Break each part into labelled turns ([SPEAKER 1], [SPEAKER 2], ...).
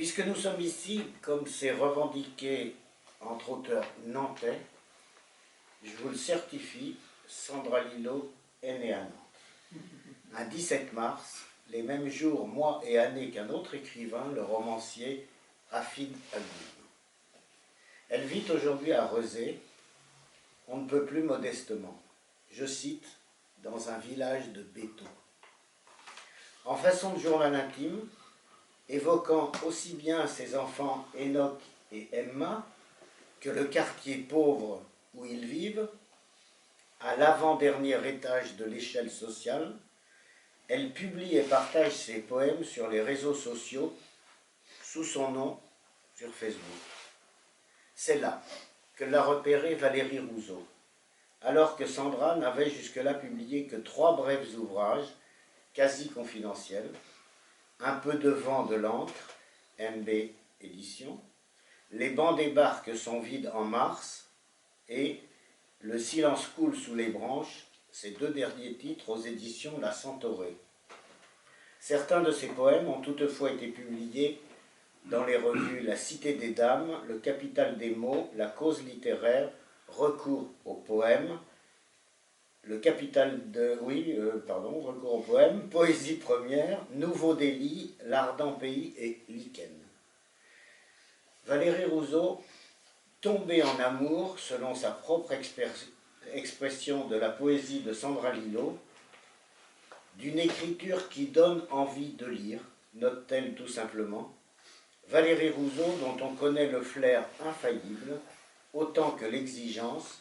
[SPEAKER 1] Puisque nous sommes ici, comme c'est revendiqué entre auteurs nantais, je vous le certifie, Sandra Lillo est née à Nantes. Un 17 mars, les mêmes jours, mois et années qu'un autre écrivain, le romancier Rafid Agoub. Elle vit aujourd'hui à Rezé, on ne peut plus modestement, je cite, dans un village de béton. En façon de journal intime, évoquant aussi bien ses enfants Enoch et Emma que le quartier pauvre où ils vivent, à l'avant-dernier étage de l'échelle sociale, elle publie et partage ses poèmes sur les réseaux sociaux sous son nom sur Facebook. C'est là que l'a repéré Valérie Rousseau, alors que Sandra n'avait jusque-là publié que 3 brefs ouvrages, quasi confidentiels, Un peu de vent de l'encre, MB Édition, Les bancs des barques sont vides en mars et Le silence coule sous les branches, ces 2 derniers titres aux éditions La Centaurée. Certains de ces poèmes ont toutefois été publiés dans les revues La Cité des Dames, Le Capital des mots, La Cause littéraire, Recours au poème, Le Capital de... Recours au poème, Poésie première, Nouveau délit, L'Ardent pays et Lichen. Valérie Rousseau, tombée en amour, selon sa propre expression de la poésie de Sandra Lillo, d'une écriture qui donne envie de lire, note-t-elle tout simplement, Valérie Rousseau, dont on connaît le flair infaillible, autant que l'exigence,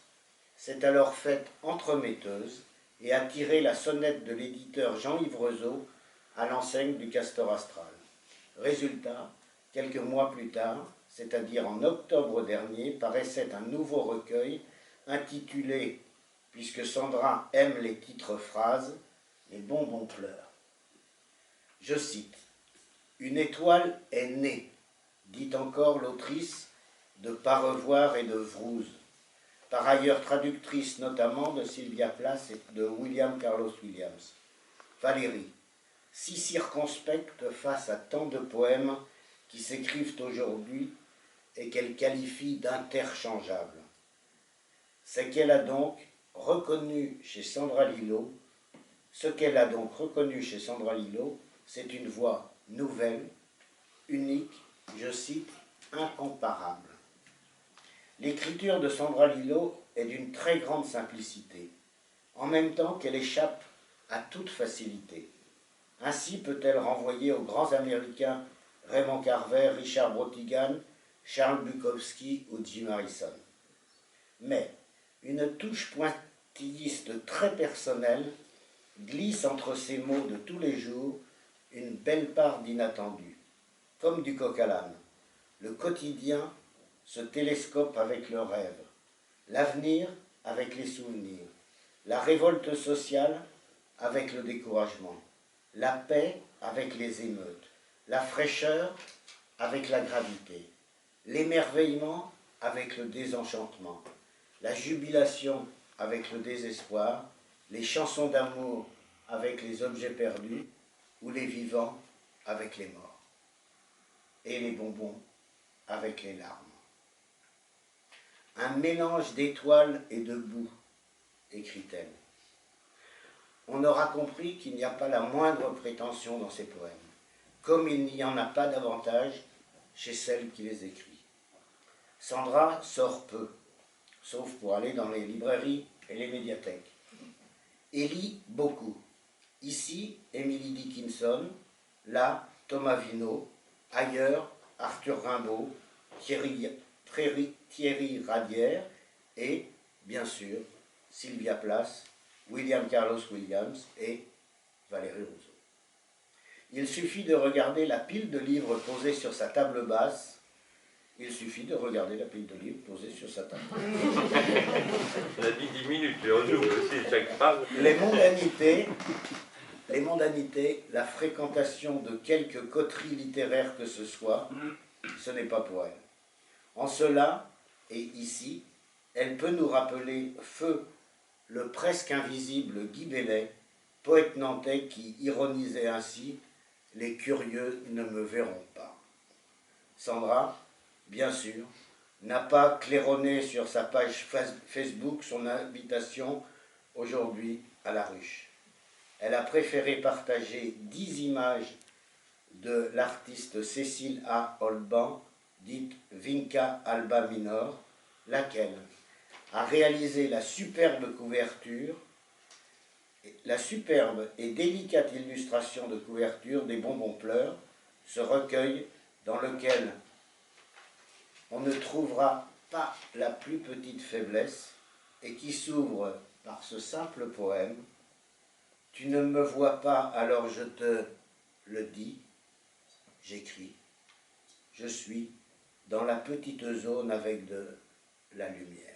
[SPEAKER 1] s'est alors faite entremetteuse et a tiré la sonnette de l'éditeur Jean-Yves Rezeau à l'enseigne du Castor Astral. Résultat, quelques mois plus tard, c'est-à-dire en octobre dernier, paraissait un nouveau recueil intitulé, puisque Sandra aime les titres phrases, Les bonbons pleurent. Je cite, « Une étoile est née », dit encore l'autrice de Parevoir et de Vrouze, par ailleurs traductrice notamment de Sylvia Plath et de William Carlos Williams. Valérie, si circonspecte face à tant de poèmes qui s'écrivent aujourd'hui et qu'elle qualifie d'interchangeables. C'est qu'elle a donc reconnu chez Sandra Lillo, c'est une voix nouvelle, unique, je cite, incomparable. L'écriture de Sandra Lillo est d'une très grande simplicité, en même temps qu'elle échappe à toute facilité. Ainsi peut-elle renvoyer aux grands Américains Raymond Carver, Richard Brautigan, Charles Bukowski ou Jim Harrison. Mais une touche pointilliste très personnelle glisse entre ces mots de tous les jours une belle part d'inattendu. Comme du coq à l'âne, le quotidien se télescope avec le rêve, l'avenir avec les souvenirs, la révolte sociale avec le découragement, la paix avec les émeutes, la fraîcheur avec la gravité, l'émerveillement avec le désenchantement, la jubilation avec le désespoir, les chansons d'amour avec les objets perdus, ou les vivants avec les morts, et les bonbons avec les larmes. Un mélange d'étoiles et de boue, écrit-elle. On aura compris qu'il n'y a pas la moindre prétention dans ces poèmes, comme il n'y en a pas davantage chez celle qui les écrit. Sandra sort peu, sauf pour aller dans les librairies et les médiathèques, et lit beaucoup. Ici, Emily Dickinson, là, Thomas Vino, ailleurs, Arthur Rimbaud, Thierry Radière et, bien sûr, Sylvia Plath, William Carlos Williams et Valérie Rousseau. Il suffit de regarder la pile de livres posée sur sa table basse. Il suffit de regarder la pile de livres posée sur sa table.
[SPEAKER 2] On a dit 10 minutes, mais on joue aussi chaque phrase.
[SPEAKER 1] Les mondanités, la fréquentation de quelque coterie littéraire que ce soit, ce n'est pas pour elle. En cela, et ici, elle peut nous rappeler feu le presque invisible Guy Bellet, poète nantais qui ironisait ainsi « Les curieux ne me verront pas ». Sandra, bien sûr, n'a pas claironné sur sa page Facebook son invitation aujourd'hui à la ruche. Elle a préféré partager 10 images de l'artiste Cécile A. Holban, dite Vinca Alba Minor, laquelle a réalisé la superbe couverture, la superbe et délicate illustration de couverture des Bonbons Pleurs, ce recueil dans lequel on ne trouvera pas la plus petite faiblesse et qui s'ouvre par ce simple poème. Tu ne me vois pas, alors je te le dis, j'écris, je suis dans la petite zone avec de la lumière.